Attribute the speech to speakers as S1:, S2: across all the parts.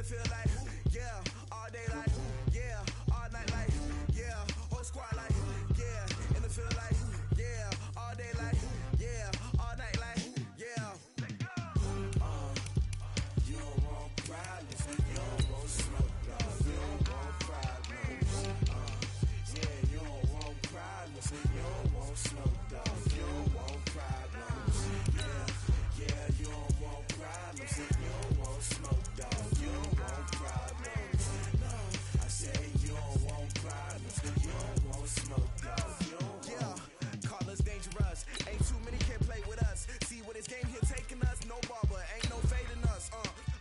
S1: feel like, yeah, all day like, yeah, all night like, yeah, whole squad like, yeah, in the feel like, yeah, all day like, yeah, all night like, yeah. You don't want problems, you don't want smoke, dog. You don't want problems. Yeah, you don't want problems, you don't want smoke, dog. You don't want problems. Yeah, you don't want problems, you don't want smoke, dog. You don't want problems. No, I say you don't want problems, you don't want smoke, dog. You don't want. Call us dangerous. Ain't too many can play with us. See what this game here taking us. No barber, ain't no fading us.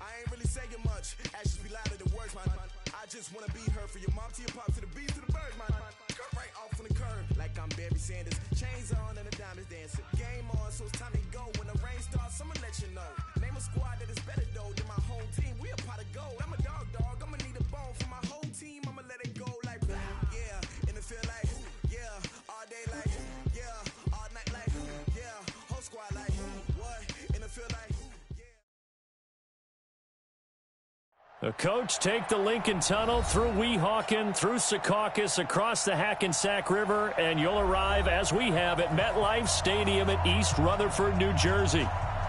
S1: I ain't really saying much. Actions be louder than words, man. I just wanna be heard for your mom to your pop to the beat to the birds, man. Cut right off on the curb like I'm Barry Sanders. Chains on and the diamonds dancing. Game on, so it's time to go. When the rain starts, I'ma let you know. Name a squad that is better though than my home team. We a pot of gold. I'm a dog. I'ma need a bone for my whole team. I'ma let it go like blah. Yeah, and it feel like yeah, all day like yeah, all night like yeah, whole squad like what? And it feel like
S2: The coach take the Lincoln Tunnel through Weehawken, through Secaucus, across the Hackensack River, and you'll arrive, as we have, at MetLife Stadium at East Rutherford, New Jersey.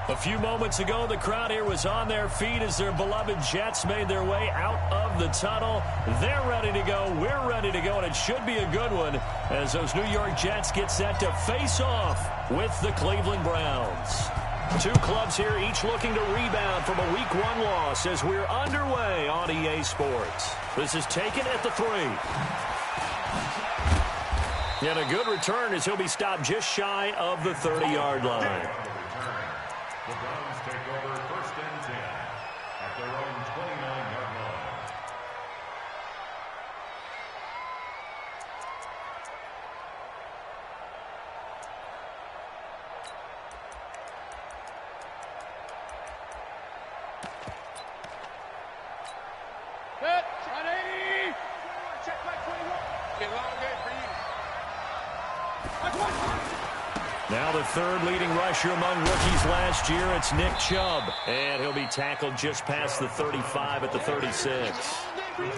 S2: A few moments ago, the crowd here was on their feet as their beloved Jets made their way out of the tunnel. They're ready to go. We're ready to go, and it should be a good one as those New York Jets get set to face off with the Cleveland Browns. Two clubs here, each looking to rebound from a Week 1 loss as we're underway on EA Sports. This is taken at the 3. And a good return as he'll be stopped just shy of the 30-yard line.
S3: The Browns take over 1st and 10 at their own 29-yard line.
S4: Hit, 180. Check back 21. Get a long game for you.
S2: Now the third leading rusher among rookies last year, it's Nick Chubb. And he'll be tackled just past the 35 at the 36.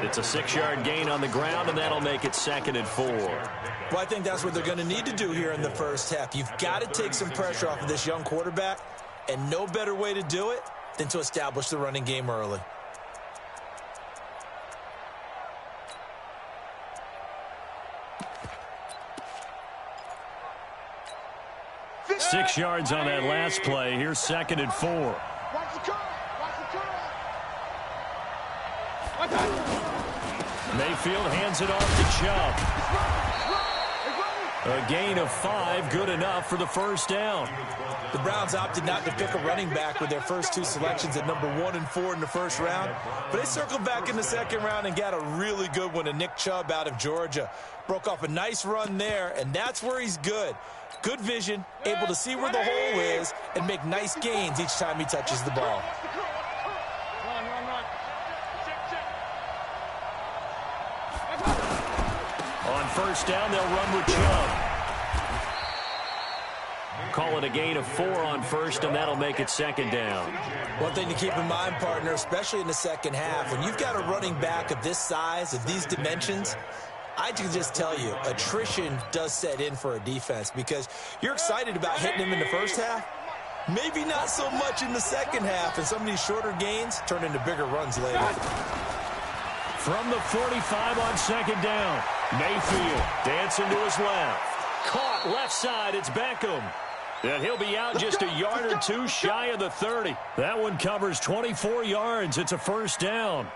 S2: It's a 6-yard gain on the ground, and that'll make it 2nd and 4.
S5: Well, I think that's what they're going to need to do here in the first half. You've got to take some pressure off of this young quarterback, and no better way to do it than to establish the running game early.
S2: Six yards on that last play. Here's 2nd and 4.
S4: Watch the curl. Watch the curl.
S2: Mayfield hands it off to Chubb. A gain of 5, good enough for the first down.
S5: The Browns opted not to pick a running back with their first 2 selections at number 1 and 4 in the first round. But they circled back in the second round and got a really good one to Nick Chubb out of Georgia. Broke off a nice run there, and that's where he's good. Good vision, able to see where the hole is, and make nice gains each time he touches the ball.
S2: On first down, they'll run with Chubb. Call it a gain of 4 on first, and that'll make it 2nd down.
S5: One thing to keep in mind, partner, especially in the second half, when you've got a running back of this size, of these dimensions, I can just tell you, attrition does set in for a defense because you're excited about hitting him in the first half. Maybe not so much in the second half, and some of these shorter gains turn into bigger runs later.
S2: From the 45 on 2nd down, Mayfield dancing to his left. Caught left side, it's Beckham. And he'll be out just a yard or 2 shy of the 30. That one covers 24 yards. It's a first down.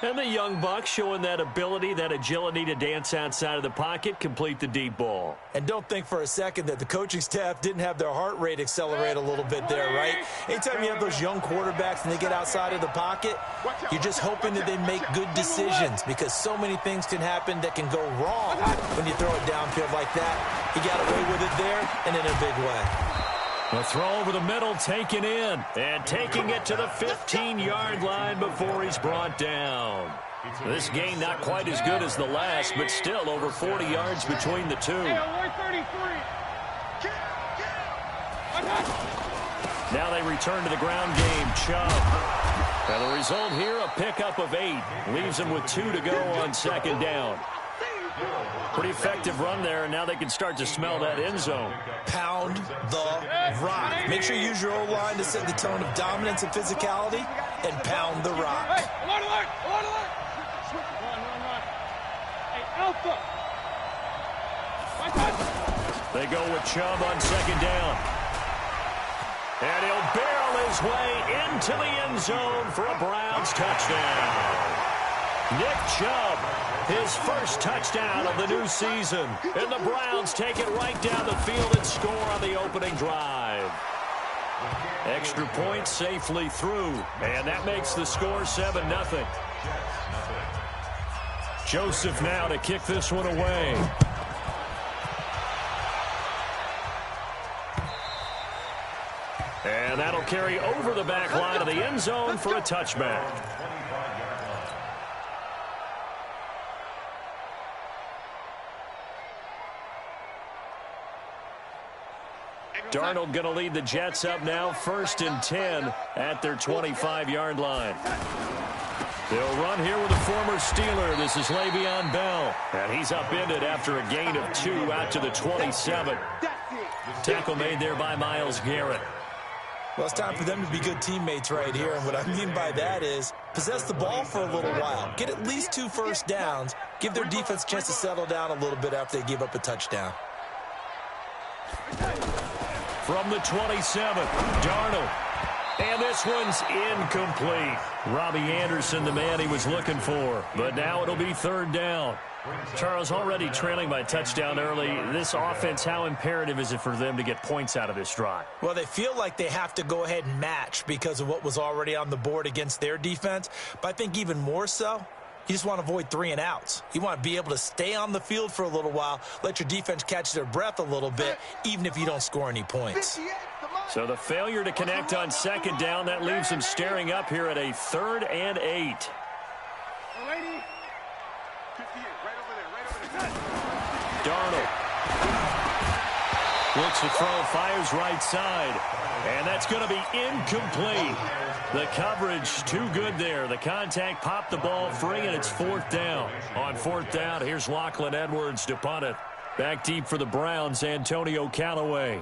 S2: And the young buck showing that ability, that agility to dance outside of the pocket, complete the deep ball.
S5: And don't think for a second that the coaching staff didn't have their heart rate accelerate a little bit there, right? Anytime you have those young quarterbacks and they get outside of the pocket, you're just hoping that they make good decisions because so many things can happen that can go wrong when you throw it downfield like that. He got away with it there and in a big way.
S2: A throw over the middle, taken in, and taking it to the 15-yard line before he's brought down. This game not quite as good as the last, but still over 40 yards between the two. Now they return to the ground game. Chubb And the result here, a pickup of 8. Leaves them with 2 to go on second down. Pretty effective run there, and now they can start to smell that end zone.
S5: Pound the rock. Make sure you use your O-line to set the tone of dominance and physicality, and pound the rock.
S4: Hey, alert! Hey, Alpha!
S2: They go with Chubb on second down. And he'll barrel his way into the end zone for a Browns touchdown. Nick Chubb, his first touchdown of the new season. And the Browns take it right down the field and score on the opening drive. Extra point safely through. And that makes the score 7-0. Joseph now to kick this one away. And that'll carry over the back line of the end zone for a touchback. Darnold going to lead the Jets up now, 1st and 10 at their 25-yard line. They'll run here with a former Steeler. This is Le'Veon Bell. And he's upended after a gain of 2 out to the 27. Tackle made there by Myles Garrett.
S5: Well, it's time for them to be good teammates right here. And what I mean by that is possess the ball for a little while. Get at least 2 first downs. Give their defense a chance to settle down a little bit after they give up a touchdown.
S2: From the 27, Darnold. And this one's incomplete. Robbie Anderson, the man he was looking for. But now it'll be 3rd down. Charles, already trailing by touchdown early. This offense, how imperative is it for them to get points out of this drive?
S5: Well, they feel like they have to go ahead and match because of what was already on the board against their defense. But I think even more so, you just want to avoid 3 and outs. You want to be able to stay on the field for a little while, let your defense catch their breath a little bit, even if you don't score any points.
S2: So the failure to connect on 2nd down, that leaves them staring up here at a 3rd and 8. Darnold looks to throw, fires right side, and that's going to be incomplete. The coverage too good there. The contact popped the ball free, and it's 4th down. On 4th down, here's Lachlan Edwards to punt it. Back deep for the Browns, Antonio Callaway.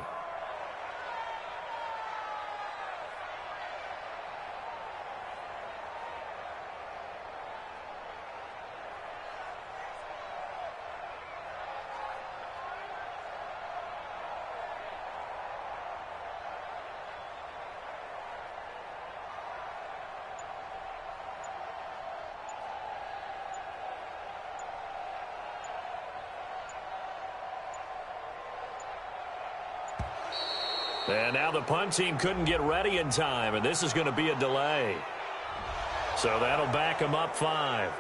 S2: And now the punt team couldn't get ready in time, and this is going to be a delay. So that'll back them up 5.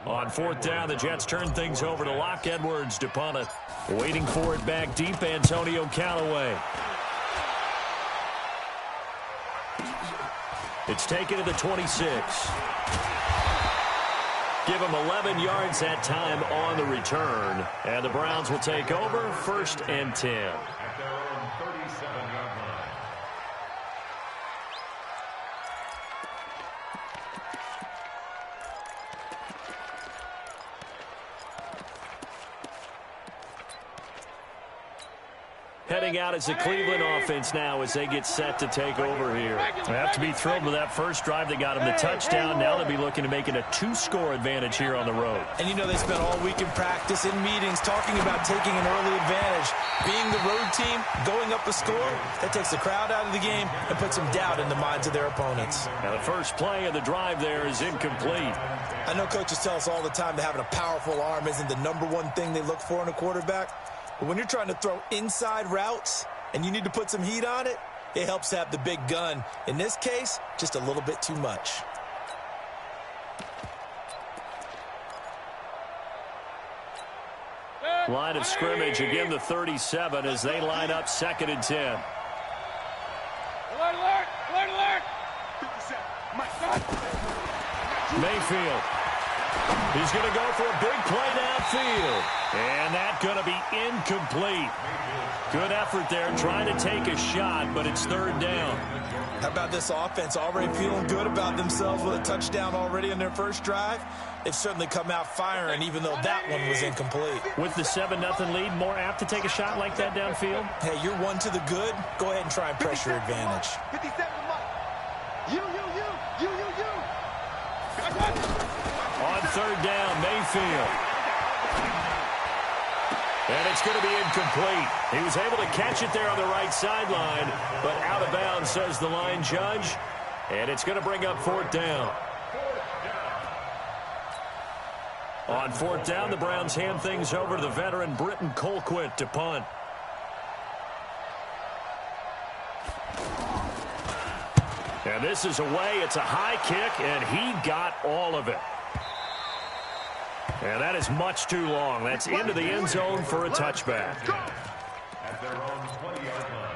S2: On 4th down, the Jets turn things over to Lach Edwards to punt it. Waiting for it back deep, Antonio Callaway. It's taken to the 26. Give him 11 yards that time on the return. And the Browns will take over, 1st and 10.
S3: At their own 37-yard line.
S2: Heading out as the Cleveland offense now as they get set to take over here. They have to be thrilled with that first drive that got them the touchdown. Now they'll be looking to make it a 2-score advantage here on the road.
S5: And you know they spent all week in practice, in meetings, talking about taking an early advantage. Being the road team, going up a score, that takes the crowd out of the game and puts some doubt in the minds of their opponents.
S2: Now the first play of the drive there is incomplete.
S5: I know coaches tell us all the time that having a powerful arm isn't the #1 thing they look for in a quarterback. But when you're trying to throw inside routes and you need to put some heat on it, it helps to have the big gun. In this case, just a little bit too much.
S2: Line of scrimmage, again the 37 as they line up 2nd and 10.
S4: Alert, alert, alert, alert. 57.
S2: Mayfield. He's going to go for a big play downfield. And that's going to be incomplete. Good effort there trying to take a shot, but it's 3rd down.
S5: How about this offense already feeling good about themselves with a touchdown already in their first drive? They've certainly come out firing, even though that one was incomplete.
S2: With the 7-0 lead, more apt to take a shot like that downfield?
S5: Hey, you're one to the good. Go ahead and try and press your advantage.
S4: 57, you.
S2: On 3rd down, Mayfield. And it's going to be incomplete. He was able to catch it there on the right sideline, but out of bounds, says the line judge. And it's going to bring up 4th down. On 4th down, the Browns hand things over to the veteran Britton Colquitt to punt. And this is away. It's a high kick, and he got all of it. And that is much too long. That's into the end zone for a touchback.
S3: At their own 20-yard line.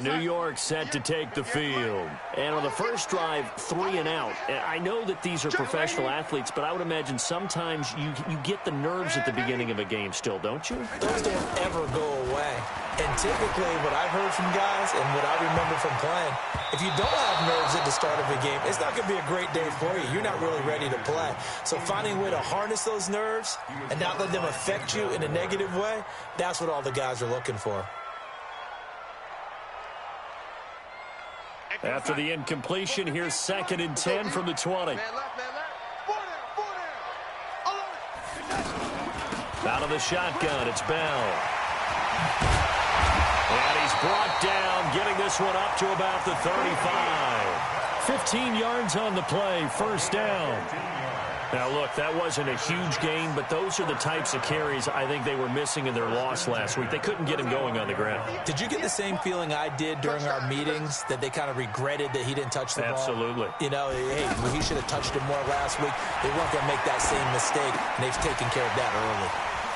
S2: New York set to take the field. And on the first drive, 3 and out. I know that these are professional athletes, but I would imagine sometimes you get the nerves at the beginning of a game still, don't you?
S5: Those don't ever go away. And typically what I've heard from guys and what I remember from playing, if you don't have nerves at the start of a game, it's not going to be a great day for you. You're not really ready to play. So finding a way to harness those nerves and not let them affect you in a negative way, that's what all the guys are looking for.
S2: After the incompletion, here's 2nd and 10 from the 20. Out of the shotgun, it's Bell. And he's brought down, getting this one up to about the 35. 15 yards on the play, 1st down. Now, look, that wasn't a huge gain, but those are the types of carries I think they were missing in their loss last week. They couldn't get him going on the ground.
S5: Did you get the same feeling I did during our meetings, that they kind of regretted that he didn't touch the ball?
S2: Absolutely.
S5: You know, hey, he should have touched it more last week. They weren't going to make that same mistake, and they've taken care of that early.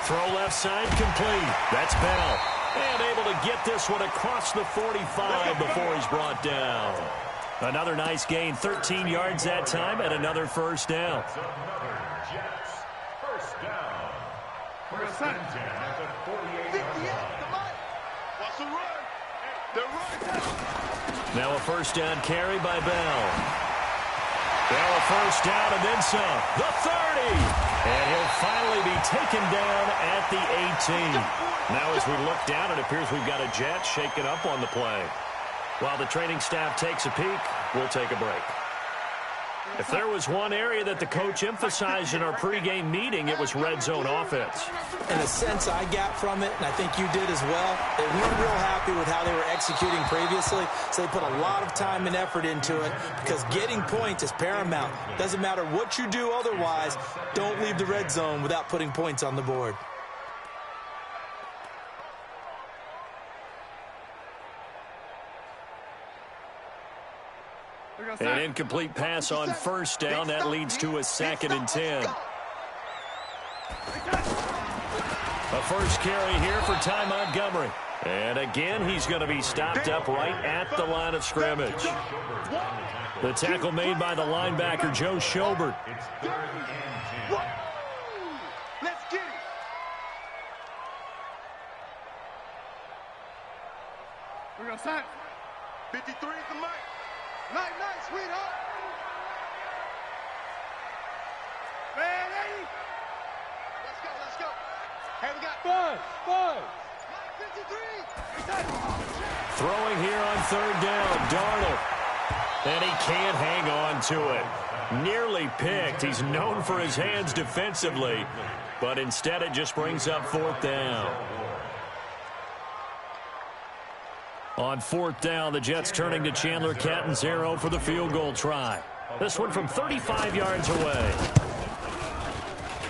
S2: Throw left side complete. That's Bell. And able to get this one across the 45 before he's brought down. Another nice gain, 13 yards that time, and another 1st down.
S3: Another Jets. 1st down. 1st and 10 at the 48-yard line.
S4: What's the run? They're running.
S2: Now a 1st down carry by Bell. Bell a 1st down and then some. The 30. And he'll finally be taken down at the 18. Now as we look down, it appears we've got a Jet shaken up on the play. While the training staff takes a peek, we'll take a break. If there was one area that the coach emphasized in our pregame meeting, it was red zone offense.
S5: In a sense I got from it, and I think you did as well, they weren't real happy with how they were executing previously, so they put a lot of time and effort into it because getting points is paramount. Doesn't matter what you do otherwise, don't leave the red zone without putting points on the board.
S2: An incomplete pass on 1st down. That leads to a 2nd and 10. A 1st carry here for Ty Montgomery. And again, he's going to be stopped up right at the line of scrimmage. The tackle made by the linebacker, Joe Schobert.
S3: It's 3rd and 10.
S4: Let's get it. We're going to sign. 53 is the mic. Night, sweetheart. Ready? Let's go. Hey, we got five. 53.
S2: Throwing here on 3rd down, Darnold. And he can't hang on to it. Nearly picked. He's known for his hands defensively, but instead it just brings up 4th down. On 4th down, the Jets turning to Chandler Catanzaro for the field goal try. This one from 35 yards away.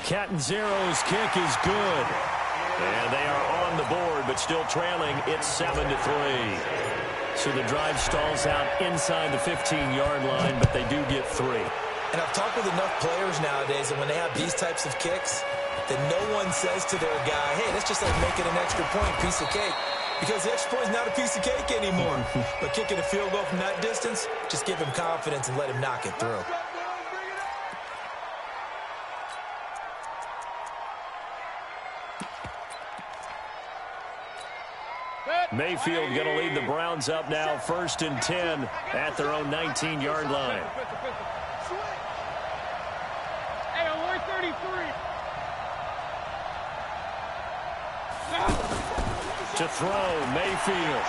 S2: Catanzaro's kick is good. And they are on the board, but still trailing. It's 7-3. So the drive stalls out inside the 15-yard line, but they do get 3.
S5: And I've talked with enough players nowadays, and when they have these types of kicks, that no one says to their guy, hey, that's just like making an extra point, piece of cake. Because the extra point is not a piece of cake anymore. But kicking a field goal from that distance, just give him confidence and let him knock it through.
S2: Mayfield going to lead the Browns up now, 1st and 10 at their own 19-yard line.
S4: Hey, on 133.
S2: To throw, Mayfield.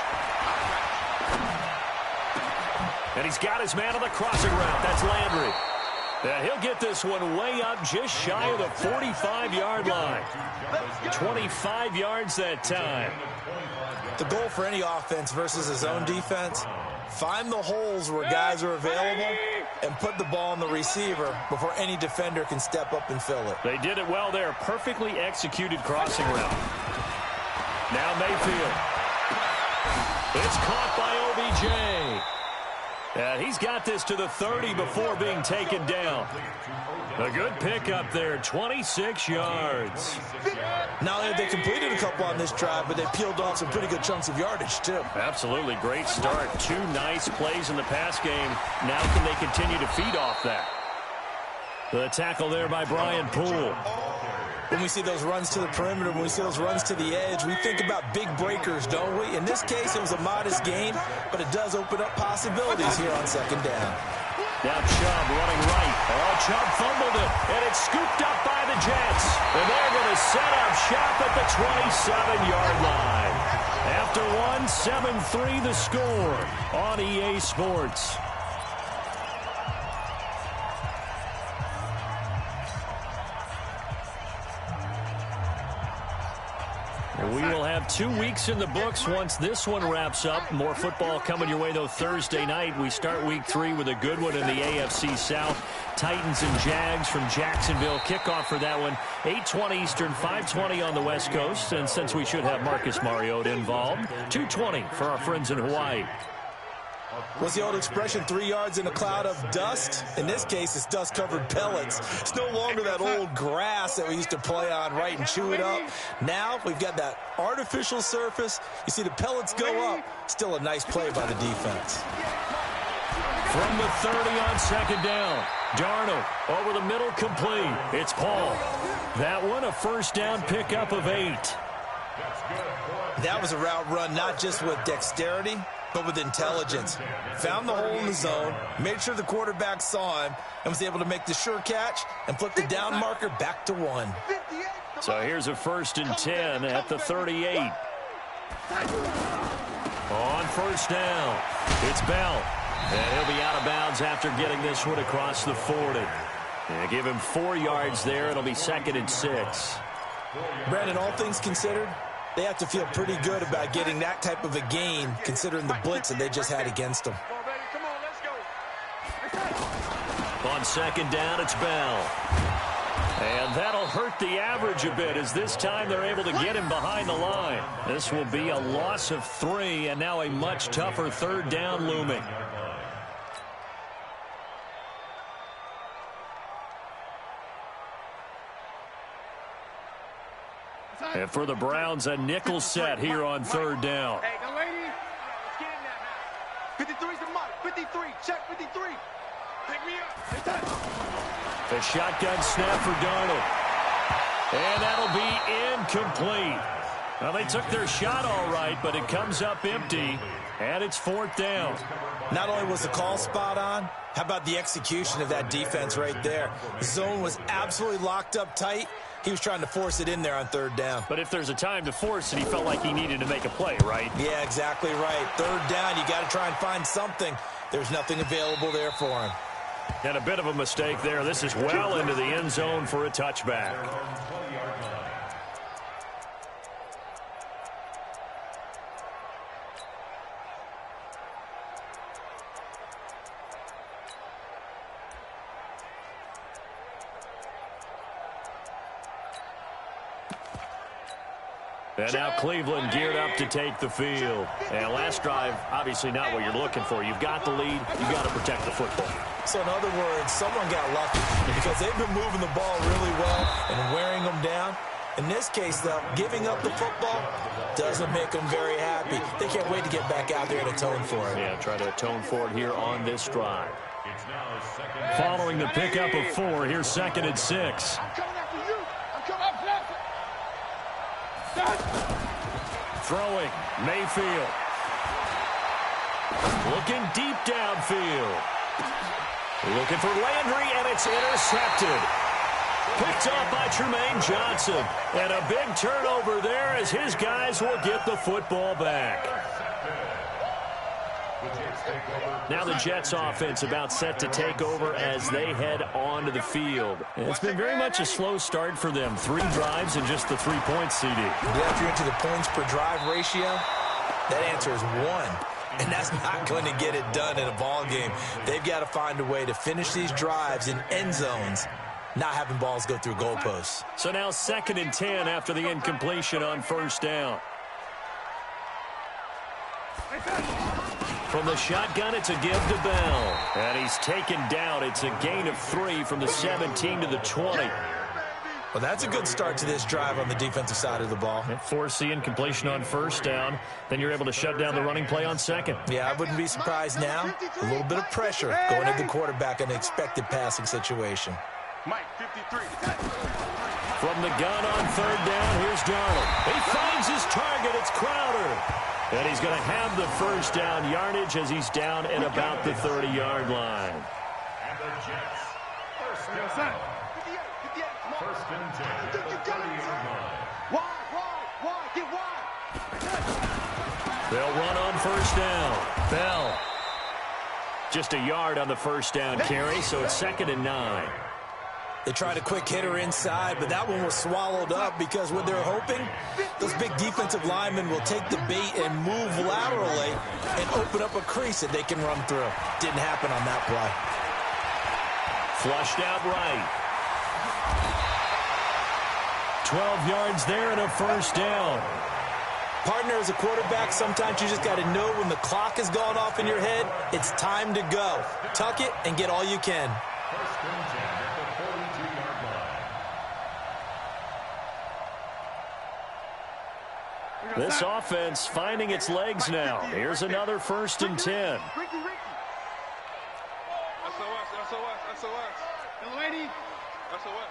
S2: And he's got his man on the crossing route. That's Landry. And he'll get this one way up just shy of the 45-yard line. 25 yards that time.
S5: The goal for any offense versus his own defense, find the holes where guys are available and put the ball on the receiver before any defender can step up and fill it.
S2: They did it well there. Perfectly executed crossing route. Now Mayfield. It's caught by OBJ. And he's got this to the 30 before being taken down. A good pickup there, 26 yards.
S5: Not only have they completed a couple on this drive, but they peeled off some pretty good chunks of yardage, too.
S2: Absolutely, great start. 2 nice plays in the pass game. Now can they continue to feed off that? The tackle there by Brian Poole.
S5: When we see those runs to the perimeter, when we see those runs to the edge, we think about big breakers, don't we? In this case, it was a modest gain, but it does open up possibilities here on 2nd down.
S2: Now Chubb running right. Oh, Chubb fumbled it, and it's scooped up by the Jets. And they're going to set up shop at the 27-yard line. After one, 7-3 the score on EA Sports. We will have 2 weeks in the books once this one wraps up. More football coming your way, though, Thursday night. We start week 3 with a good one in the AFC South. Titans and Jags from Jacksonville. Kickoff for that one, 8:20 Eastern, 5:20 on the West Coast. And since we should have Marcus Mariota involved, 2:20 for our friends in Hawaii.
S5: What's the old expression, 3 yards in a cloud of dust? In this case, it's dust-covered pellets. It's no longer that old grass that we used to play on, right, and chew it up. Now we've got that artificial surface. You see the pellets go up. Still a nice play by the defense.
S2: From the 30 on 2nd down. Darnold over the middle, complete. It's Paul. That one, a 1st down pickup of 8.
S5: That was a route run not just with dexterity, but with intelligence. Found the hole in the zone, made sure the quarterback saw him, and was able to make the sure catch and flip the down marker back to 1.
S2: So here's a 1st and 10 at the 38. On 1st down, it's Bell. And he'll be out of bounds after getting this one across the 40. And give him 4 yards there. It'll be 2nd and 6.
S5: Brandon, all things considered, they have to feel pretty good about getting that type of a gain, considering the blitz that they just had against them.
S2: On 2nd down, it's Bell. And that'll hurt the average a bit, as this time they're able to get him behind the line. This will be a loss of 3, and now a much tougher 3rd down looming. And for the Browns, a nickel set here on 3rd down.
S4: Hey, the lady. Let's get in that, man. 53's the mark. 53. Check 53. Pick me up.
S2: The shotgun snap for Darnold. And that'll be incomplete. Well, they took their shot all right, but it comes up empty, and it's 4th down.
S5: Not only was the call spot on, how about the execution of that defense right there? The zone was absolutely locked up tight. He was trying to force it in there on 3rd down.
S2: But if there's a time to force it, he felt like he needed to make a play, right?
S5: Yeah, exactly right. 3rd down, you got to try and find something. There's nothing available there for him.
S2: And a bit of a mistake there. This is well into the end zone for a touchback. And now Cleveland geared up to take the field. And last drive, obviously not what you're looking for. You've got the lead. You've got to protect the football.
S5: So in other words, someone got lucky because they've been moving the ball really well and wearing them down. In this case, though, giving up the football doesn't make them very happy. They can't wait to get back out there and atone for it.
S2: Yeah, try to atone for it here on this drive. Following the pickup of 4, here's 2nd and 6.
S4: I'm coming after you. I'm coming after
S2: Throwing, Mayfield. Looking deep downfield. Looking for Landry, and it's intercepted. Picked off by Trumaine Johnson. And a big turnover there as his guys will get the football back. Now the Jets offense about set to take over as they head onto the field. And it's been very much a slow start for them. 3 drives and just the 3 points, CD.
S5: If you're into the points per drive ratio, that answer is 1. And that's not going to get it done in a ball game. They've got to find a way to finish these drives in end zones, not having balls go through goalposts.
S2: So now 2nd and 10 after the incompletion on 1st down. From the shotgun, it's a give to Bell. And he's taken down. It's a gain of 3 from the 17 to the 20.
S5: Well, that's a good start to this drive on the defensive side of the ball.
S2: Force the incompletion on 1st down. Then you're able to shut down the running play on 2nd.
S5: Yeah, I wouldn't be surprised now. A little bit of pressure going at the quarterback in an expected passing situation.
S4: Mike, 53.
S2: From the gun on 3rd down, here's Darnold. He finds his target. It's Crowder. And he's going to have the 1st down yardage as he's down at about the 30-yard line.
S3: And the Jets, first down. 1st and 10 at the 30-yard line.
S4: Wide, get wide.
S2: They'll run on 1st down. Bell. Just a yard on the 1st down carry, so it's 2nd and 9.
S5: They tried a quick hitter inside, but that one was swallowed up because what they're hoping, those big defensive linemen will take the bait and move laterally and open up a crease that they can run through. Didn't happen on that play.
S2: Flushed out right. 12 yards there and a 1st down.
S5: Partner, as a quarterback, sometimes you just got to know when the clock has gone off in your head, it's time to go. Tuck it and get all you can.
S3: 1st and 10 at the 42-yard line.
S2: This offense finding its legs now. Here's another 1st and 10.
S4: Ricky. SOS. And lady. SOS.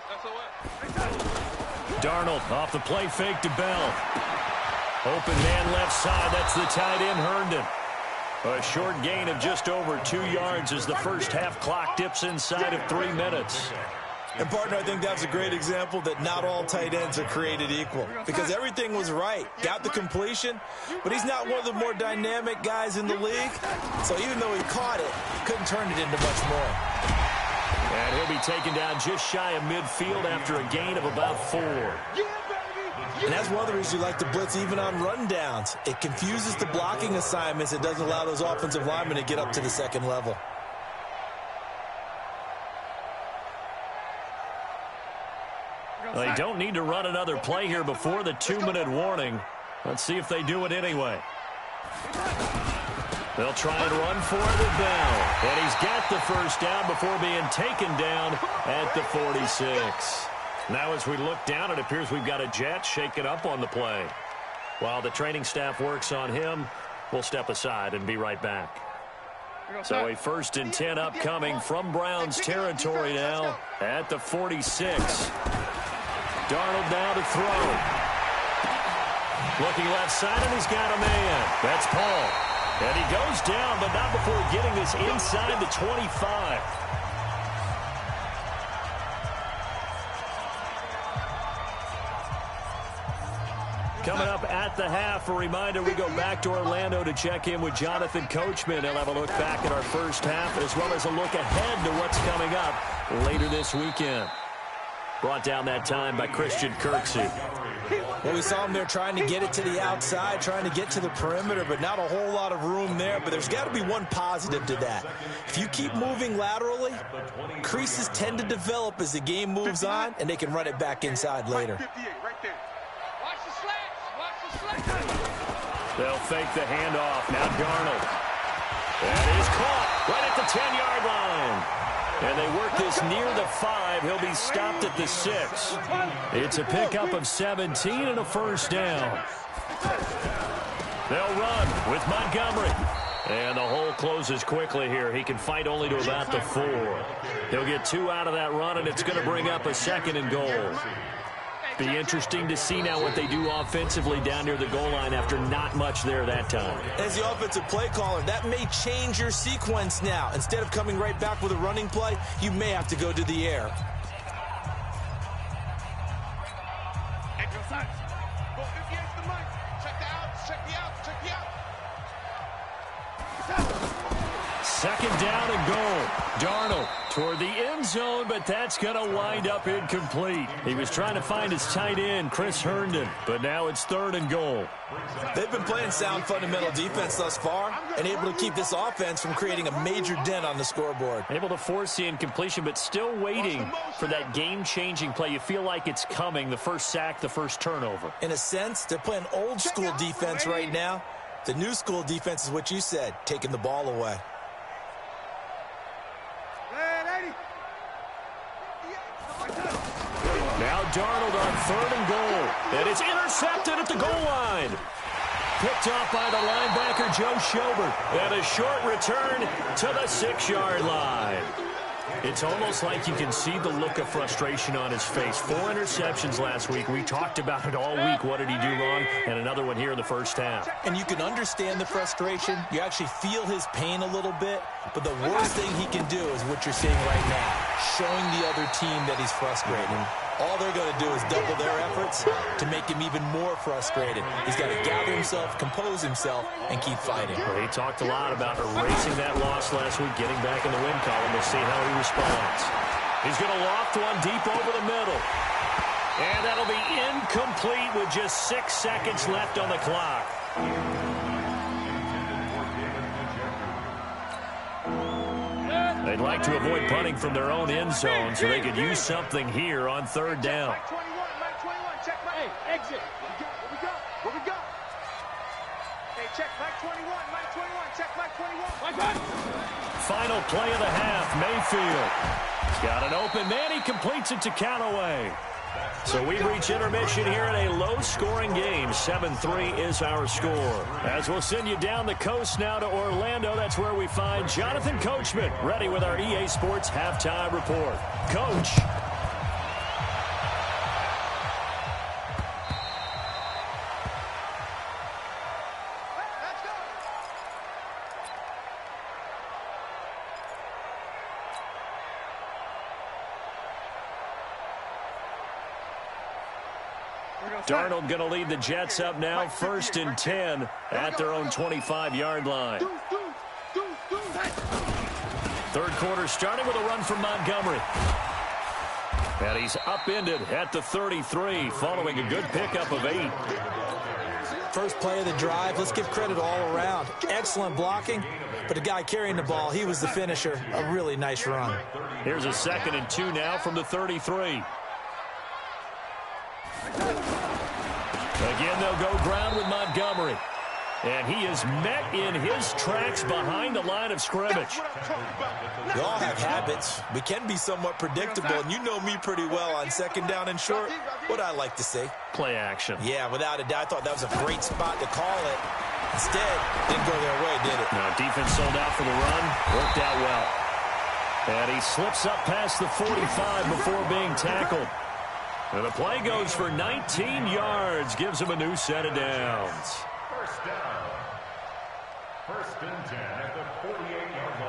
S2: Darnold off the play fake to Bell. Open man left side. That's the tight end, Herndon. A short gain of just over 2 yards as the first half clock dips inside of 3 minutes.
S5: And, partner, I think that's a great example that not all tight ends are created equal because everything was right. Got the completion, but he's not one of the more dynamic guys in the league. So even though he caught it, couldn't turn it into much more.
S2: And he'll be taken down just shy of midfield after a gain of about 4.
S5: And that's one of the reasons you like to blitz even on rundowns. It confuses the blocking assignments. It doesn't allow those offensive linemen to get up to the 2nd level.
S2: They don't need to run another play here before the 2-minute warning. Let's see if they do it anyway. They'll try and run for it with Bell. And he's got the 1st down before being taken down at the 46. Now as we look down, it appears we've got a Jet shaken up on the play. While the training staff works on him, we'll step aside and be right back. So a 1st and 10 upcoming from Browns territory now at the 46. Darnold now to throw. Looking left side, and he's got a man. That's Paul. And he goes down, but not before getting this inside the 25. Coming up at the half, a reminder, we go back to Orlando to check in with Jonathan Coachman. He'll have a look back at our first half, as well as a look ahead to what's coming up later this weekend. Brought down that time by Christian Kirksey.
S5: Well, we saw him there trying to get it to the outside, trying to get to the perimeter, but not a whole lot of room there. But there's got to be one positive to that. If you keep moving laterally, creases tend to develop as the game moves on, and they can run it back inside later.
S4: 58 right there. Watch the slats. Watch
S2: They'll fake the handoff. Now Darnold. That is caught right at the 10-yard line. And they work this near the 5. He'll be stopped at the 6. It's a pickup of 17 and a first down. They'll run with Montgomery. And the hole closes quickly here. He can fight only to about the 4. He'll get 2 out of that run, and it's going to bring up a 2nd and goal. Be interesting to see now what they do offensively down near the goal line after not much there that time.
S5: As the offensive play caller, that may change your sequence now. Instead of coming right back with a running play, you may have to go to the air.
S2: Second down and goal. Darnold toward the end zone, but that's going to wind up incomplete. He was trying to find his tight end, Chris Herndon, but now it's 3rd and goal.
S5: They've been playing sound fundamental defense thus far and able to keep this offense from creating a major dent on the scoreboard.
S2: Able to force the incompletion, but still waiting for that game-changing play. You feel like it's coming, the first sack, the first turnover.
S5: In a sense, they're playing old-school defense right now. The new-school defense is what you said, taking the ball away.
S2: Now Darnold on 3rd and goal. And it's intercepted at the goal line. Picked off by the linebacker, Joe Schobert. And a short return to the 6-yard line. It's almost like you can see the look of frustration on his face. 4 interceptions last week. We talked about it all week. What did he do wrong? And another one here in the first half.
S5: And you can understand the frustration. You actually feel his pain a little bit. But the worst thing he can do is what you're seeing right now, showing the other team that he's frustrated. All they're going to do is double their efforts to make him even more frustrated. He's got to gather himself, compose himself, and keep fighting.
S2: Well, he talked a lot about erasing that loss last week, getting back in the win column. We'll see how he responds. He's going to loft one deep over the middle. And that'll be incomplete with just 6 seconds left on the clock. They'd like to avoid punting from their own end zone so they could use something here on 3rd down.
S4: Mike 21, check Mike. Hey, exit. What we got? Hey, check Mike 21, check Mike 21.
S2: Final play of the half, Mayfield. He's got an open man. He completes it to Callaway. So we reach intermission here in a low-scoring game. 7-3 is our score. As we'll send you down the coast now to Orlando, that's where we find Jonathan Coachman, ready with our EA Sports halftime report. Coach. Darnold going to lead the Jets up now, 1st and 10 at their own 25-yard line. 3rd quarter starting with a run from Montgomery. And he's upended at the 33 following a good pickup of 8.
S5: First play of the drive, let's give credit all around. Excellent blocking, but the guy carrying the ball, he was the finisher. A really nice run.
S2: Here's a 2nd and 2 now from the 33. Again, they'll go ground with Montgomery. And he is met in his tracks behind the line of scrimmage.
S5: We all have habits. We can be somewhat predictable, and you know me pretty well on 2nd down and short. What I like to say.
S2: Play action.
S5: Yeah, without a doubt. I thought that was a great spot to call it. Instead, didn't go their way, did it?
S2: Now, defense sold out for the run. Worked out well. And he slips up past the 45 before being tackled. And the play goes for 19 yards. Gives him a new set of downs.
S3: First down. 1st and 10 at the 48-yard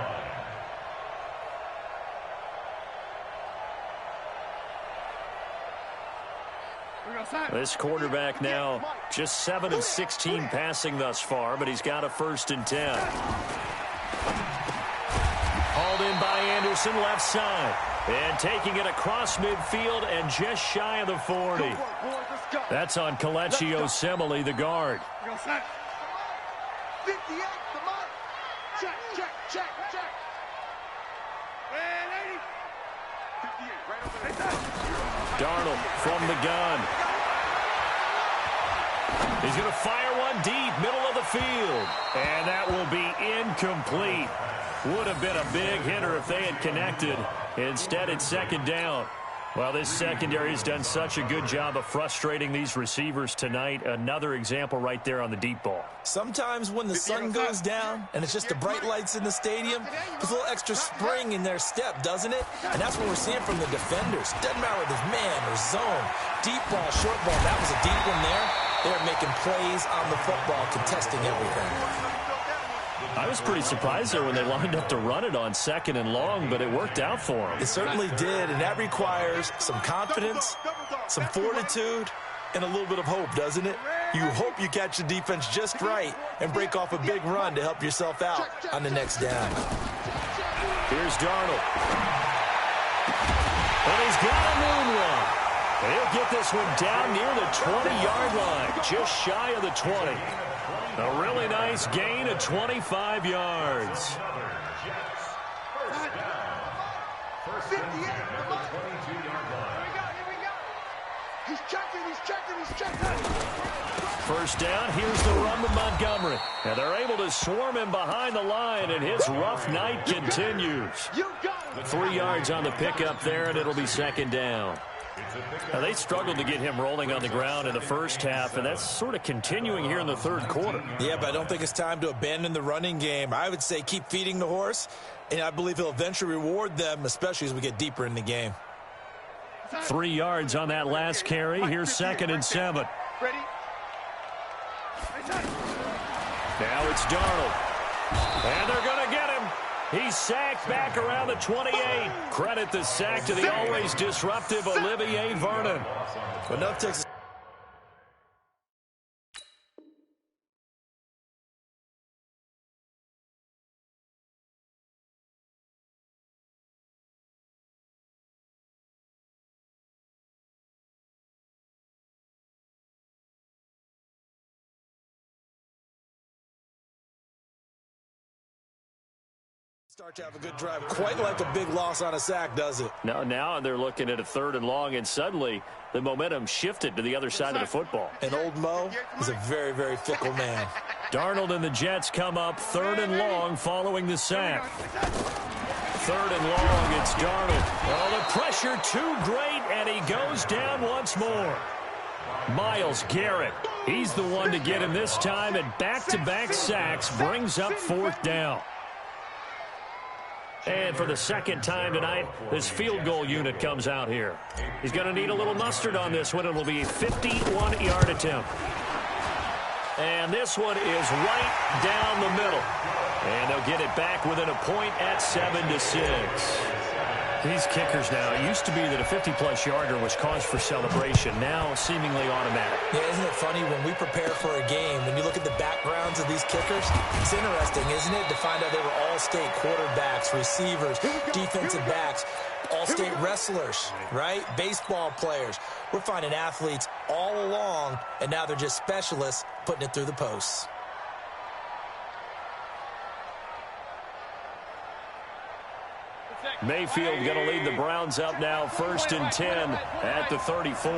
S3: line.
S2: This quarterback now just 7 of 16 passing thus far, but he's got a 1st and 10. Hauled in by Anderson, left side. And taking it across midfield and just shy of the 40. That's on Kelechi Osemele, the guard.
S4: 58, the mark. Check. And 80. 58, right over there.
S2: Darnold from the gun. He's going to fire one one deep, middle of the field. And that will be incomplete. Would have been a big hitter if they had connected. Instead, it's second down. Well, this secondary has done such a good job of frustrating these receivers tonight. Another example right there on the deep ball.
S5: Sometimes when the sun goes down and it's just the bright lights in the stadium, there's a little extra spring in their step, doesn't it? And that's what we're seeing from the defenders. Doesn't matter whether it's man or zone, deep ball, short ball. That was a deep one there. They're making plays on the football, contesting everything.
S2: I was pretty surprised there when they lined up to run it on second and long, but it worked out for them.
S5: It certainly did, and that requires some confidence, some fortitude, and a little bit of hope, doesn't it? You hope you catch the defense just right and break off a big run to help yourself out on the next down.
S2: Here's Darnold. And he's got a moonwalk. He'll get this one down near the 20-yard line, just shy of the 20. A really nice gain of 25 yards. First down, here's the run to Montgomery. And they're able to swarm him behind the line, and his rough night continues. 3 yards on the pickup there, and it'll be second down. Now, they struggled to get him rolling on the ground in the first half, and that's sort of continuing here in the third quarter.
S5: Yeah, but I don't think it's time to abandon the running game. I would say keep feeding the horse, and I believe he'll eventually reward them, especially as we get deeper in the game.
S2: 3 yards on that last carry. Here's second and 7.
S4: Ready?
S2: Now it's Darnold. And they're going to get him. He's sacked back around the 28. Credit the sack to the always disruptive Olivier Vernon.
S5: Enough Texas. Start to have a good drive. Quite like a big loss on a sack, does it?
S2: No, now they're looking at a third and long, and suddenly the momentum shifted to the other side of the football.
S5: And old Mo is a very, very fickle man.
S2: Darnold and the Jets come up third and long following the sack. Third and long, it's Darnold. Oh, the pressure too great, and he goes down once more. Myles Garrett, he's the one to get him this time, and back-to-back sacks brings up fourth down. And for the second time tonight, this field goal unit comes out here. He's going to need a little mustard on this one. It will be a 51-yard attempt. And this one is right down the middle. And they'll get it back within a point at 7-6. These kickers now, it used to be that a 50-plus yarder was cause for celebration. Now seemingly automatic.
S5: Yeah, isn't it funny when we prepare for a game, when you look at the backgrounds of these kickers, it's interesting, isn't it, to find out they were all-state quarterbacks, receivers, defensive backs, all-state wrestlers, right? Baseball players. We're finding athletes all along, and now they're just specialists putting it through the posts.
S2: Mayfield going to lead the Browns up now, 1st and 10 at the 34.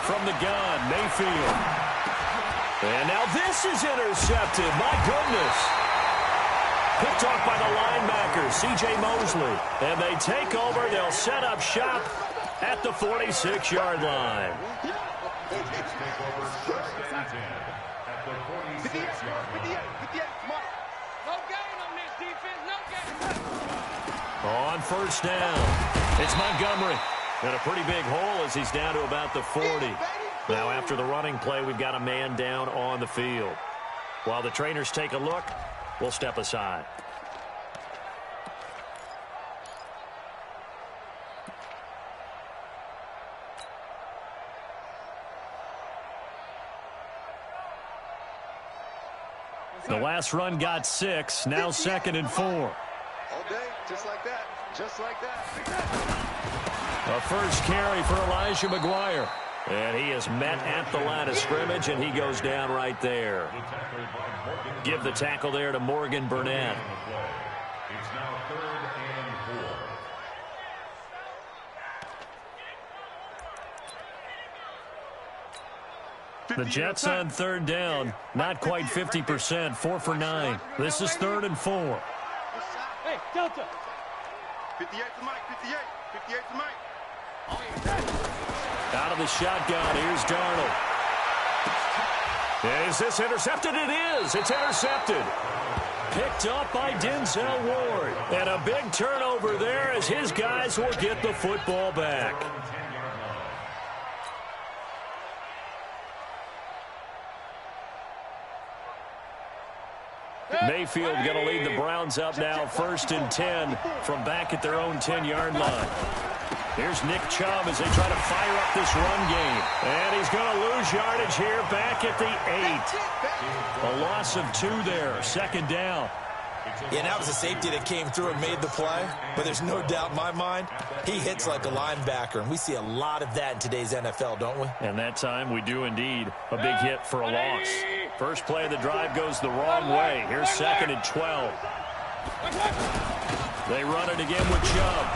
S2: From the gun, Mayfield. And now this is intercepted. My goodness. Picked off by the linebacker, C.J. Mosley. And they take over. They'll set up shop at the 46-yard line. On first down, it's Montgomery. Got a pretty big hole as he's down to about the 40. Now after the running play, we've got a man down on the field. While the trainers take a look, we'll step aside. The last run got 6, now 2nd and 4.
S4: All day, just like that, just like that.
S2: A first carry for Elijah McGuire. And he is met at the line of scrimmage, and he goes down right there. Give the tackle there to Morgan Burnett.
S3: It's now 3rd and 4.
S2: The Jets on third down, not quite 50%, 4 for 9. This is 3rd and 4.
S4: Hey, Delta. 58 to Mike, 58 to Mike.
S2: Out of the shotgun, here's Darnold. Is this intercepted? It is. It's intercepted. Picked up by Denzel Ward. And a big turnover there as his guys will get the football back. Mayfield going to lead the Browns up now, 1st and 10 from back at their own 10-yard line. Here's Nick Chubb as they try to fire up this run game. And he's going to lose yardage here back at the 8. A loss of 2 there, 2nd down.
S5: Yeah, that was a safety that came through and made the play. But there's no doubt in my mind, he hits like a linebacker. And we see a lot of that in today's NFL, don't we?
S2: And that time we do indeed. A big hit for a loss. First play of the drive goes the wrong way. Here's 2nd and 12. They run it again with Chubb.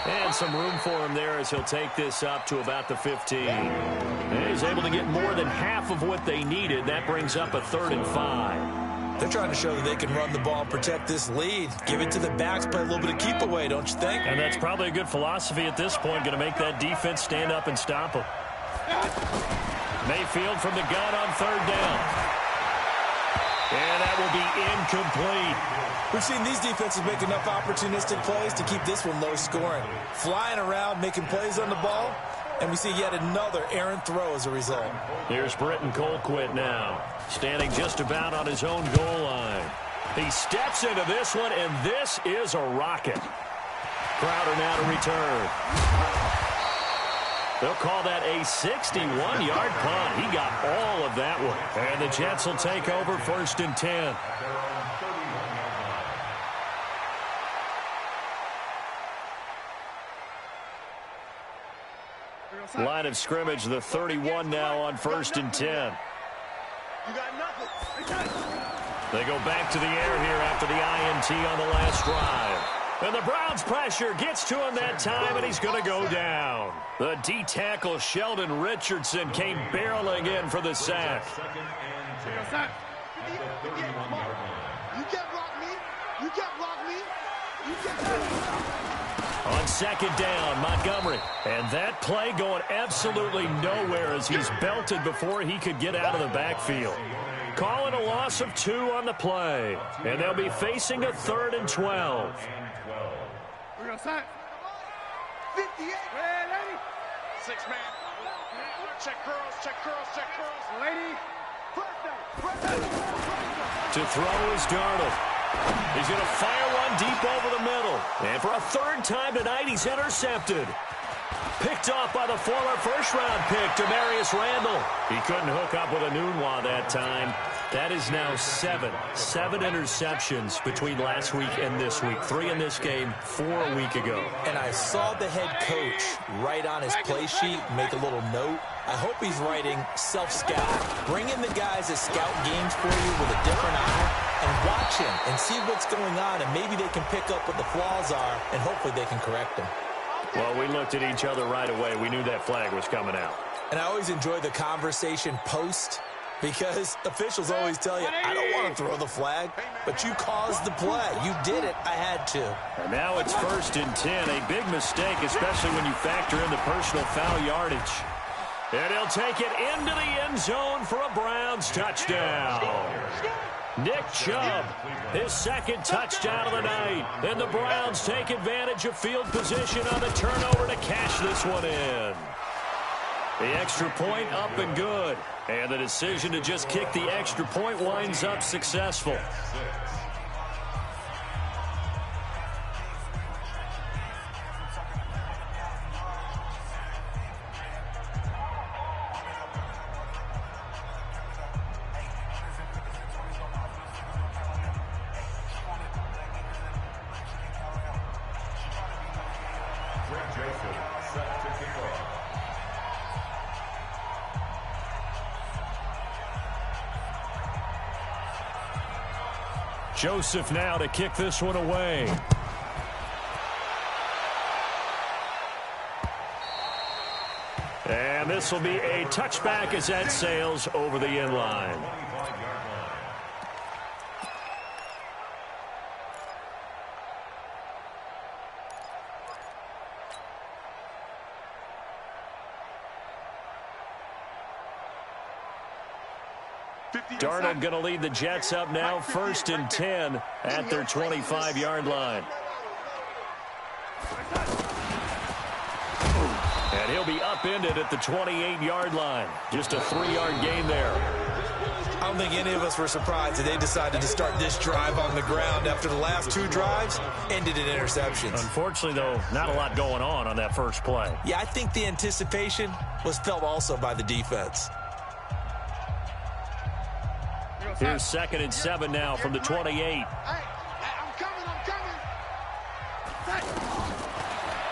S2: And some room for him there as he'll take this up to about the 15. And he's able to get more than half of what they needed. That brings up a 3rd and 5.
S5: They're trying to show that they can run the ball and protect this lead. Give it to the backs, play a little bit of keep away, don't you think?
S2: And that's probably a good philosophy at this point. Going to make that defense stand up and stop them. Mayfield from the gun on 3rd down. And that will be incomplete.
S5: We've seen these defenses make enough opportunistic plays to keep this one low scoring. Flying around, making plays on the ball, and we see yet another errant throw as a result.
S2: Here's Britton Colquitt now, standing just about on his own goal line. He steps into this one, and this is a rocket. Crowder now to return. They'll call that a 61-yard punt. He got all of that one. And the Jets will take over 1st and 10. Line of scrimmage, the 31 now on 1st and 10.
S4: You got nothing.
S2: They go back to the air here after the INT on the last drive. And the Browns pressure gets to him that time, and he's going to go down. The D-tackle Sheldon Richardson came barreling in for the sack.
S4: You can't block me. You can't block me. You can't.
S2: On 2nd down, Montgomery. And that play going absolutely nowhere as he's belted before he could get out of the backfield. Calling a loss of 2 on the play. And they'll be facing a 3rd and 12.
S4: We're going to sack. 58. Hey, lady. 6 man. Check curls, check curls, check curls. Lady.
S2: To throw is Darnold. He's going to fire one deep over the middle. And for a 3rd time tonight, he's intercepted. Picked off by the former first-round pick, Demarius Randall. He couldn't hook up with a Nunwa that time. That is now 7 interceptions between last week and this week. 3 in this game, 4 a week ago.
S5: And I saw the head coach write on his play sheet, make a little note. I hope he's writing self-scout. Bring in the guys that scout games for you with a different eye and watch him and see what's going on, and maybe they can pick up what the flaws are, and hopefully they can correct them.
S2: Well, we looked at each other right away. We knew that flag was coming out.
S5: And I always enjoy the conversation post, because officials always tell you, I don't want to throw the flag, but you caused the play. You did it. I had to.
S2: And now it's 1st and 10. A big mistake, especially when you factor in the personal foul yardage. And he'll take it into the end zone for a Browns touchdown. Nick Chubb, his 2nd touchdown of the night. And the Browns take advantage of field position on the turnover to cash this one in. The extra point up and good. And the decision to just kick the extra point winds up successful. Joseph now to kick this one away. And this will be a touchback as that sails over the end line. Darnold going to lead the Jets up now, 1st and 10 at their 25-yard line. And he'll be upended at the 28-yard line. Just a 3-yard gain there.
S5: I don't think any of us were surprised that they decided to start this drive on the ground after the last 2 drives ended in interceptions.
S2: Unfortunately, though, not a lot going on that first play.
S5: Yeah, I think the anticipation was felt also by the defense.
S2: Here's 2nd and 7 now from the 28.
S4: I'm coming.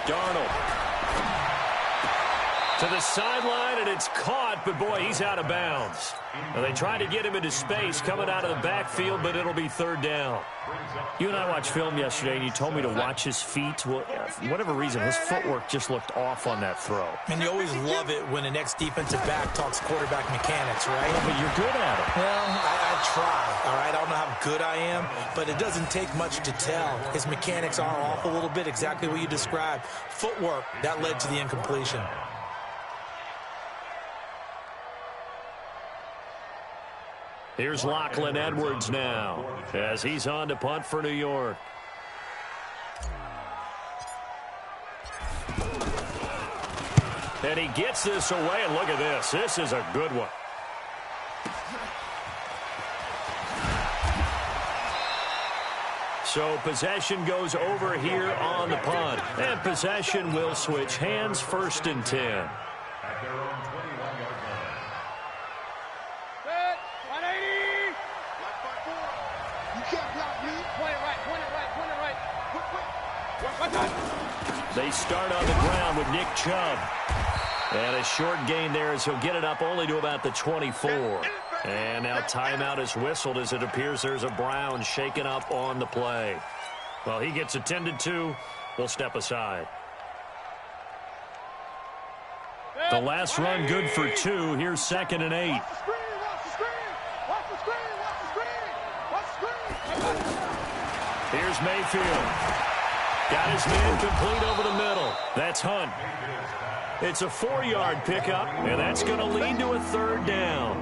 S2: Darnold to the sideline, and it's caught, but boy, he's out of bounds. Now, they tried to get him into space coming out of the backfield, but it'll be 3rd down. You and I watched film yesterday, and you told me to watch his feet. Well, for whatever reason, his footwork just looked off on that throw.
S5: And you always love it when the next defensive back talks quarterback mechanics, right?
S2: Well, but you're good at it.
S5: Well, I try, all right? I don't know how good I am, but it doesn't take much to tell. His mechanics are off a little bit, exactly what you described. Footwork, that led to the incompletion.
S2: Here's Lachlan Edwards now as he's on to punt for New York. And he gets this away, and look at this. This is a good one. So possession goes over here on the punt. And possession will switch hands, 1st and 10.
S3: At their own 21-yard line.
S4: Set, 180. You can't block me. Point it right. Quick.
S2: They start on the ground with Nick Chubb. And a short gain there as he'll get it up only to about the 24. And now timeout is whistled as it appears there's a Brown shaken up on the play. Well, he gets attended to. We'll step aside. The last run good for 2. Here's 2nd and 8. Here's Mayfield. Got his man complete over the middle. That's Hunt. It's a 4-yard pickup, and that's going to lead to a 3rd down.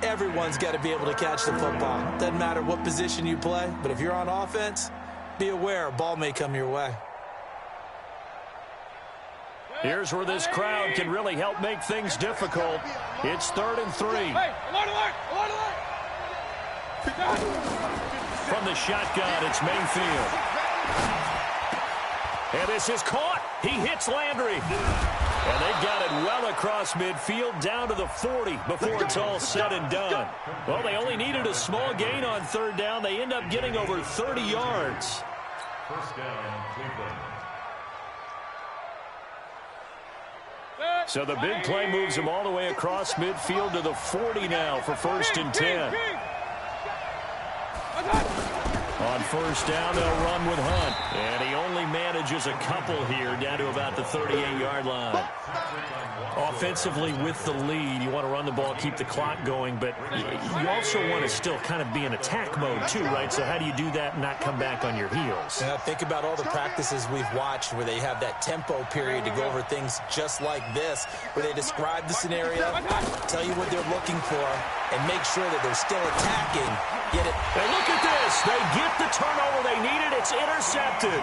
S5: Everyone's got to be able to catch the football. Doesn't matter what position you play, but if you're on offense, be aware a ball may come your way.
S2: Here's where this crowd can really help make things difficult. It's 3rd and 3. From the shotgun, it's Mayfield. And this is caught. He hits Landry. And they've got it well across midfield down to the 40 before it's all said and done. Well, they only needed a small gain on 3rd down. They end up getting over 30 yards.
S3: 1st down, Cleveland.
S2: So the big play moves him all the way across midfield to the 40 now for 1st and 10. On 1st down, they'll run with Hunt. And he only manages a couple here down to about the 38-yard line. Offensively with the lead, you want to run the ball, keep the clock going, but you also want to still kind of be in attack mode too, right? So how do you do that and not come back on your heels?
S5: Yeah, think about all the practices we've watched where they have that tempo period to go over things just like this, where they describe the scenario, tell you what they're looking for, and make sure that they're still attacking. Get it.
S2: And look at this. They get the turnover they needed. It's intercepted.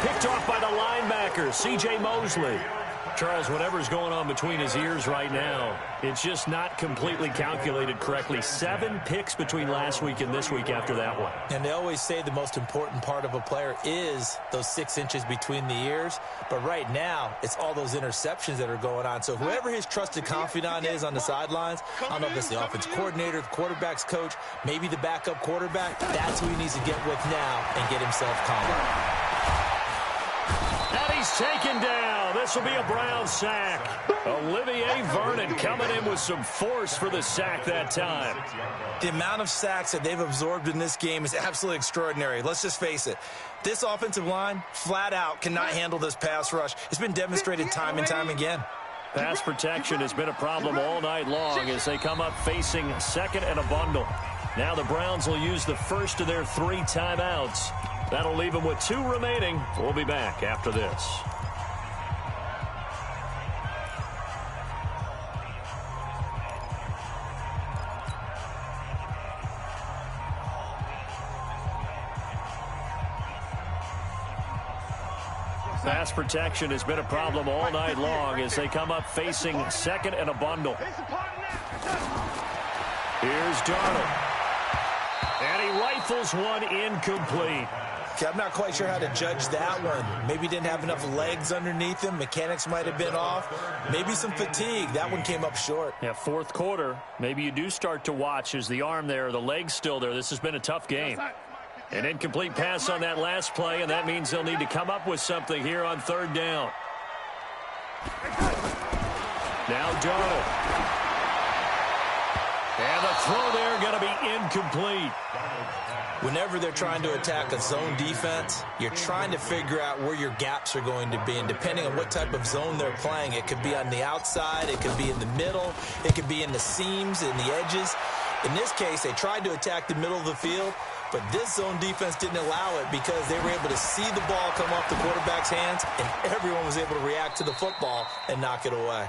S2: Picked off by the linebacker, C.J. Mosley. Charles, whatever's going on between his ears right now, it's just not completely calculated correctly. 7 picks between last week and this week after that one.
S5: And they always say the most important part of a player is those 6 inches between the ears. But right now, it's all those interceptions that are going on. So whoever his trusted confidant is on the sidelines, I don't know if it's the offense coordinator, the quarterback's coach, maybe the backup quarterback, that's who he needs to get with now and get himself calm.
S2: And he's taken down. This will be a Brown sack. Olivier Vernon coming in with some force for the sack that time.
S5: The amount of sacks that they've absorbed in this game is absolutely extraordinary. Let's just face it. This offensive line, flat out, cannot handle this pass rush. It's been demonstrated time and time again.
S2: Pass protection has been a problem all night long as they come up facing second and a bundle. Now the Browns will use the first of their 3 timeouts. That'll leave them with 2 remaining. We'll be back after this. Pass protection has been a problem all night long as they come up facing second and a bundle. Here's Darnold. And he rifles one incomplete.
S5: Okay, I'm not quite sure how to judge that one. Maybe he didn't have enough legs underneath him. Mechanics might have been off. Maybe some fatigue. That one came up short.
S2: Yeah, fourth quarter. Maybe you do start to watch as the arm there, the leg's still there. This has been a tough game. An incomplete pass on that last play, and that means they'll need to come up with something here on 3rd down. Now Darnold. And the throw there going to be incomplete.
S5: Whenever they're trying to attack a zone defense, you're trying to figure out where your gaps are going to be. And depending on what type of zone they're playing, it could be on the outside, it could be in the middle, it could be in the seams, in the edges. In this case, they tried to attack the middle of the field, but this zone defense didn't allow it because they were able to see the ball come off the quarterback's hands, and everyone was able to react to the football and knock it away.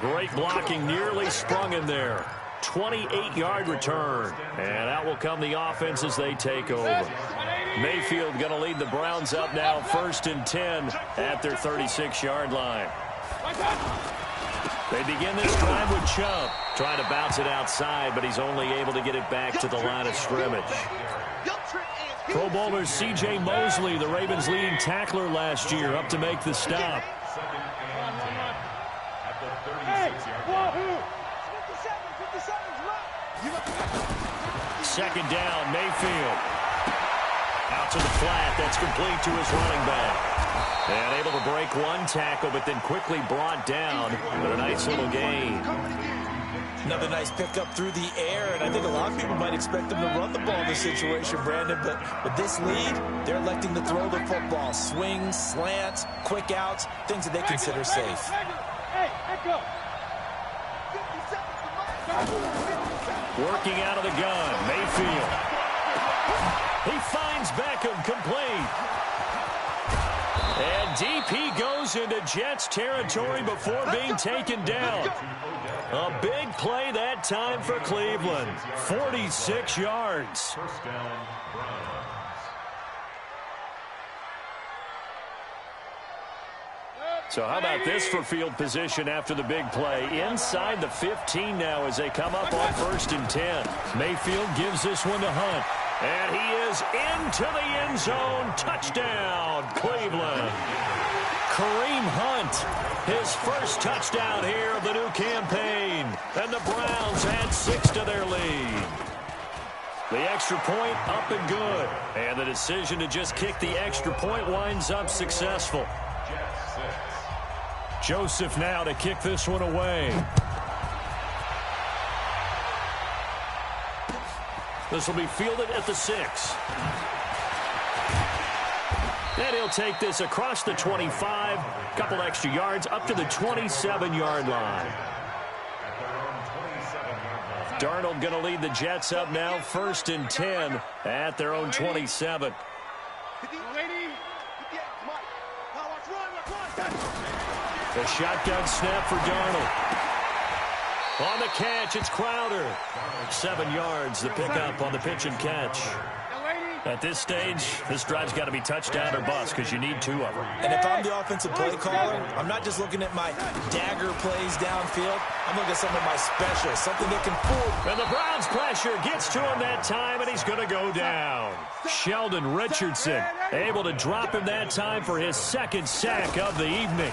S2: Great blocking, nearly sprung in there. 28-yard return. And out will come the offense as they take over. Mayfield going to lead the Browns up now 1st and 10 at their 36-yard line. They begin this drive with Chubb. Trying to bounce it outside, but he's only able to get it back to the line of scrimmage. Pro Bowler C.J. Mosley, the Ravens' leading tackler last year, up to make the stop. Second down, Mayfield. Out to the flat. That's complete to his running back. And able to break one tackle, but then quickly brought down with a nice little gain.
S5: Another nice pickup through the air, and I think a lot of people might expect them to run the ball in this situation, Brandon, but with this lead, they're electing to throw the football. Swings, slants, quick outs, things that they consider safe.
S2: Working out of the gun, Mayfield. He finds Beckham, complete. And deep he goes into Jets territory before being taken down. A big play that time for Cleveland. 46 yards.
S3: First down, Browns.
S2: So how about this for field position after the big play? Inside the 15 now as they come up on 1st and 10. Mayfield gives this one to Hunt. And he is into the end zone. Touchdown, Cleveland. Kareem Hunt, his first touchdown here of the new campaign. And the Browns add 6 to their lead. The extra point up and good. And the decision to just kick the extra point winds up successful. Joseph now to kick this one away. This will be fielded at the 6. And he'll take this across the 25. Couple extra yards up to the 27-yard line. Darnold going to lead the Jets up now 1st and 10 at their own 27. The shotgun snap for Darnold. On the catch, it's Crowder. 7 yards, the pickup on the pitch and catch. At this stage, this drive's got to be touchdown or bust because you need 2 of them.
S5: And if I'm the offensive play caller, I'm not just looking at my dagger plays downfield. I'm looking at some of my specials, something that can fool.
S2: And the Browns pressure gets to him that time, and he's going to go down. Sheldon Richardson able to drop him that time for his 2nd sack of the evening.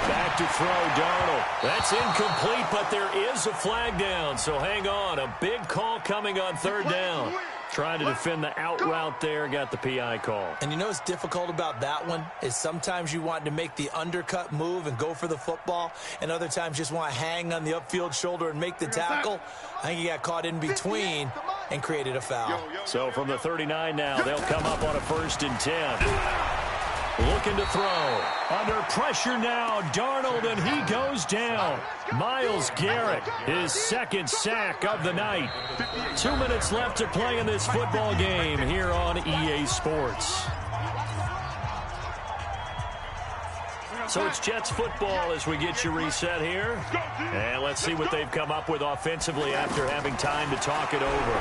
S2: Back to throw, Darnold. That's incomplete, but there is a flag down, so hang on. A big call coming on 3rd down. Trying to defend the out route there, got the PI call.
S5: And you know what's difficult about that one is sometimes you want to make the undercut move and go for the football, and other times just want to hang on the upfield shoulder and make the tackle. I think he got caught in between and created a foul.
S2: So from the 39 now, they'll come up on a 1st and 10. looking to throw. Under pressure now, Darnold, and he goes down. Myles Garrett, his second sack of the night. 2 minutes left to play in this football game here on EA Sports. So it's Jets football as we get you reset here. And let's see what they've come up with offensively after having time to talk it over.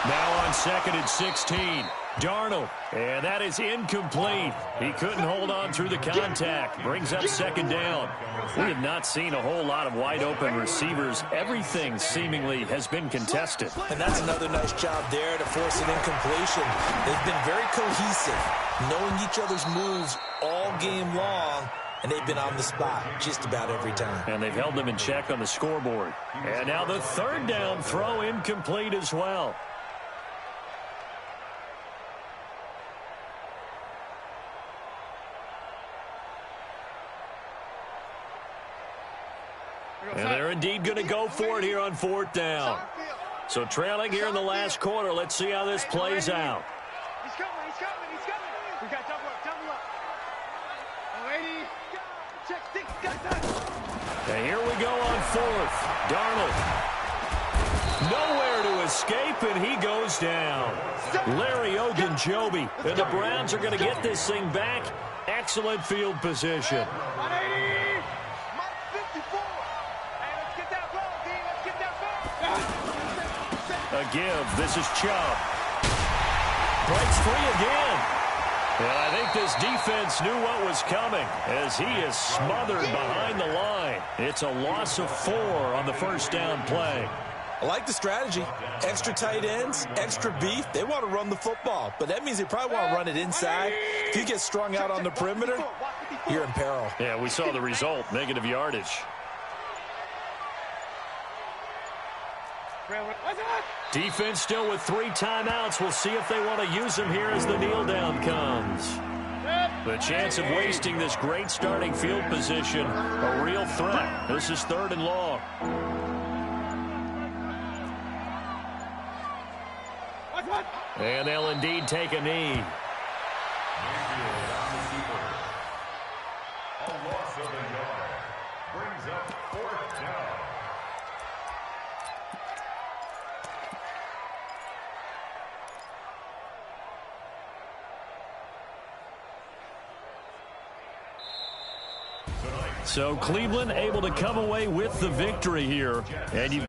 S2: Now on 2nd and 16. Darnold, and that is incomplete. He couldn't hold on through the contact. Brings up 2nd down. We have not seen a whole lot of wide-open receivers. Everything seemingly has been contested.
S5: And that's another nice job there to force an incompletion. They've been very cohesive, knowing each other's moves all game long, and they've been on the spot just about every time.
S2: And they've held them in check on the scoreboard. And now the 3rd down throw incomplete as well. And they're indeed going to go for it here on 4th down. So trailing here in the last quarter. Let's see how this plays out.
S4: He's coming, he's coming, he's coming. We got double up, double up. Ready? Check, six, got that.
S2: And here we go on 4th. Darnold. Nowhere to escape, and he goes down. Larry Ogunjobi. And the Browns are going to get this thing back. Excellent field position. A give. This is Chubb. Breaks free again. And I think this defense knew what was coming as he is smothered behind the line. It's a loss of 4 on the 1st down play.
S5: I like the strategy. Extra tight ends, extra beef. They want to run the football, but that means they probably want to run it inside. If you get strung out on the perimeter, you're in peril.
S2: Yeah, we saw the result. Negative yardage. Defense still with 3 timeouts. We'll see if they want to use them here as the kneel down comes. The chance of wasting this great starting field position, a real threat. This is 3rd and long. And they'll indeed take a knee.
S3: A loss of a yard. Brings up 4th down.
S2: So Cleveland able to come away with the victory here. And you